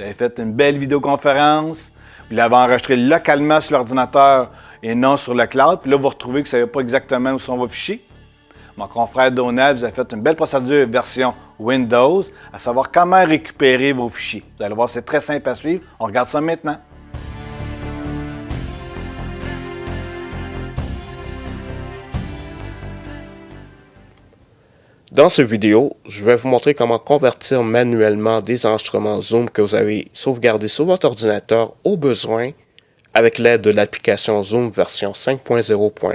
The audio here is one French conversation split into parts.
Vous avez fait une belle vidéoconférence, vous l'avez enregistré localement sur l'ordinateur et non sur le cloud, puis là, vous retrouvez que ça ne savez pas exactement où sont vos fichiers. Mon confrère Donald vous a fait une belle procédure version Windows, à savoir comment récupérer vos fichiers. Vous allez voir, c'est très simple à suivre. On regarde ça maintenant. Dans cette vidéo, je vais vous montrer comment convertir manuellement des enregistrements Zoom que vous avez sauvegardés sur votre ordinateur au besoin avec l'aide de l'application Zoom version 5.0.1.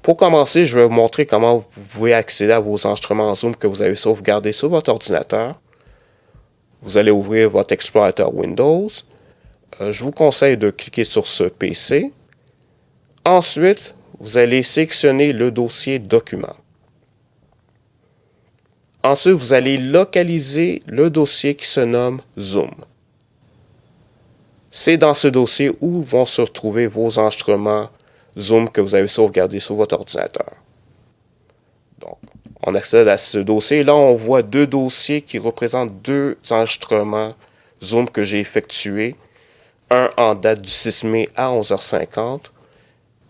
Pour commencer, je vais vous montrer comment vous pouvez accéder à vos enregistrements Zoom que vous avez sauvegardés sur votre ordinateur. Vous allez ouvrir votre explorateur Windows. Je vous conseille de cliquer sur ce PC. Ensuite, vous allez sélectionner le dossier Documents. Ensuite, vous allez localiser le dossier qui se nomme Zoom. C'est dans ce dossier où vont se retrouver vos enregistrements Zoom que vous avez sauvegardés sur votre ordinateur. Donc, on accède à ce dossier. Là, on voit deux dossiers qui représentent deux enregistrements Zoom que j'ai effectués. Un en date du 6 mai à 11h50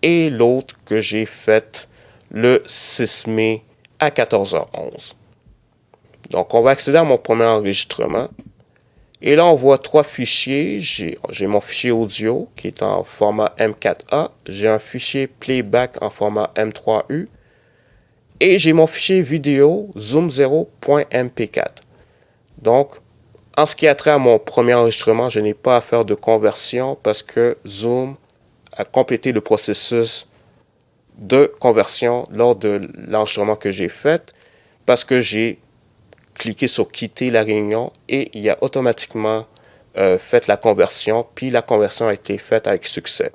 et l'autre que j'ai fait le 6 mai à 14h11. Donc, on va accéder à mon premier enregistrement. Et là, on voit trois fichiers. J'ai mon fichier audio qui est en format M4A. J'ai un fichier playback en format M3U. Et j'ai mon fichier vidéo zoom0.mp4. Donc, en ce qui a trait à mon premier enregistrement, je n'ai pas à faire de conversion parce que Zoom a complété le processus de conversion lors de l'enregistrement que j'ai fait parce que j'ai cliqué sur quitter la réunion et il a automatiquement fait la conversion, puis la conversion a été faite avec succès.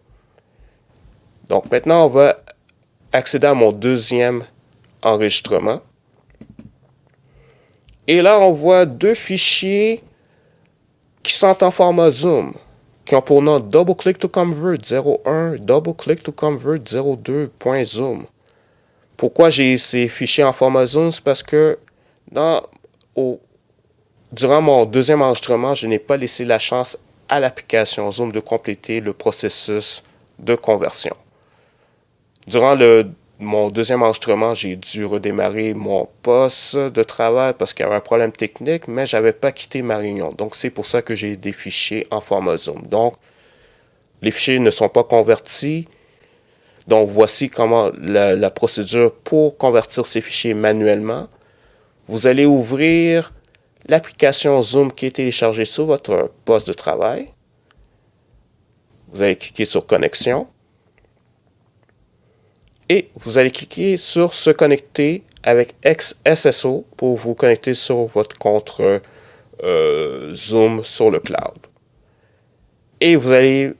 Donc maintenant, on va accéder à mon deuxième enregistrement. Et là, on voit deux fichiers qui sont en format Zoom, qui ont pour nom Double Click to Convert 01, Double Click to Convert 02.zoom. Pourquoi j'ai ces fichiers en format Zoom? C'est parce que durant mon deuxième enregistrement, je n'ai pas laissé la chance à l'application Zoom de compléter le processus de conversion. Durant mon deuxième enregistrement, j'ai dû redémarrer mon poste de travail parce qu'il y avait un problème technique, mais je n'avais pas quitté ma réunion. Donc, c'est pour ça que j'ai des fichiers en format Zoom. Donc, les fichiers ne sont pas convertis. Donc, voici comment la procédure pour convertir ces fichiers manuellement. Vous allez ouvrir l'application Zoom qui est téléchargée sur votre poste de travail. Vous allez cliquer sur Connexion. Et vous allez cliquer sur Se connecter avec XSSO pour vous connecter sur votre compte Zoom sur le cloud. Et vous allez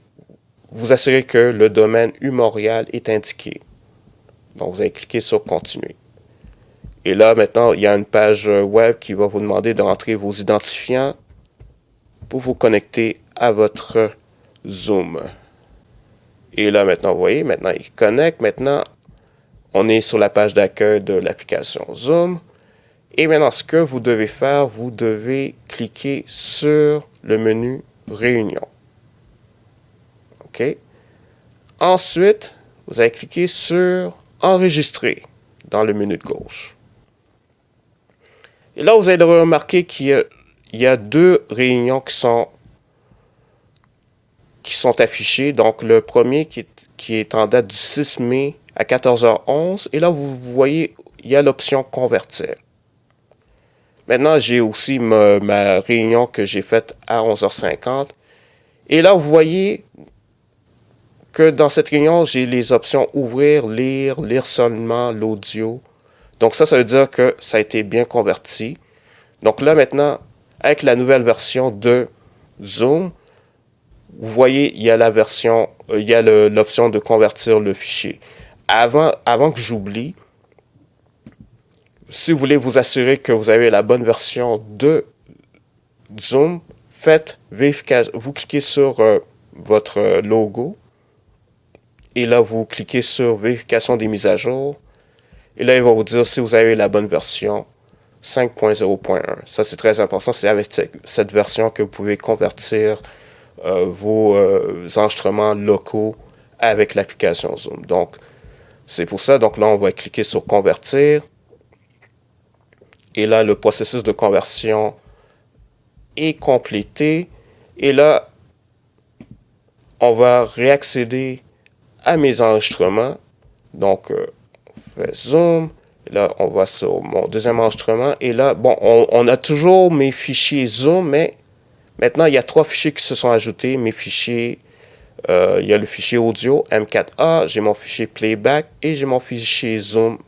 vous assurer que le domaine U-Montréal est indiqué. Donc, vous allez cliquer sur Continuer. Et là, maintenant, il y a une page web qui va vous demander de rentrer vos identifiants pour vous connecter à votre Zoom. Et là, maintenant, vous voyez, maintenant, il connecte. Maintenant, on est sur la page d'accueil de l'application Zoom. Et maintenant, ce que vous devez faire, vous devez cliquer sur le menu Réunion. OK? Ensuite, vous allez cliquer sur Enregistrer dans le menu de gauche. Et là, vous allez remarquer qu'il y a deux réunions qui sont affichées. Donc, le premier qui est en date du 6 mai à 14h11. Et là, vous voyez, il y a l'option Convertir. Maintenant, j'ai aussi ma réunion que j'ai faite à 11h50. Et là, vous voyez que dans cette réunion, j'ai les options Ouvrir, Lire seulement l'audio. Donc ça veut dire que ça a été bien converti. Donc là, maintenant, avec la nouvelle version de Zoom, vous voyez, il y a l'option de convertir le fichier. Avant que j'oublie, si vous voulez vous assurer que vous avez la bonne version de Zoom, faites vérification. Vous cliquez sur votre logo et là, vous cliquez sur vérification des mises à jour. Et là, il va vous dire si vous avez la bonne version. 5.0.1. Ça, c'est très important. C'est avec cette version que vous pouvez convertir vos enregistrements locaux avec l'application Zoom. Donc, c'est pour ça. Donc là, on va cliquer sur Convertir. Et là, le processus de conversion est complété. Et là, on va réaccéder à mes enregistrements. Donc, on fait Zoom. Là, on va sur mon deuxième enregistrement. Et là, bon, on a toujours mes fichiers Zoom, mais maintenant, il y a 3 fichiers qui se sont ajoutés. Mes fichiers, il y a le fichier audio M4A, j'ai mon fichier playback et j'ai mon fichier Zoom.mp4.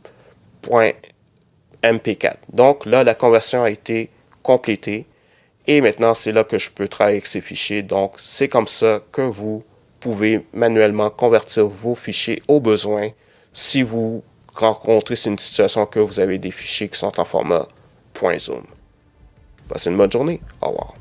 Donc là, la conversion a été complétée. Et maintenant, c'est là que je peux travailler avec ces fichiers. Donc, c'est comme ça que vous pouvez manuellement convertir vos fichiers au besoin si vous rencontrez une situation que vous avez des fichiers qui sont en format .zoom. Passez une bonne journée. Au revoir.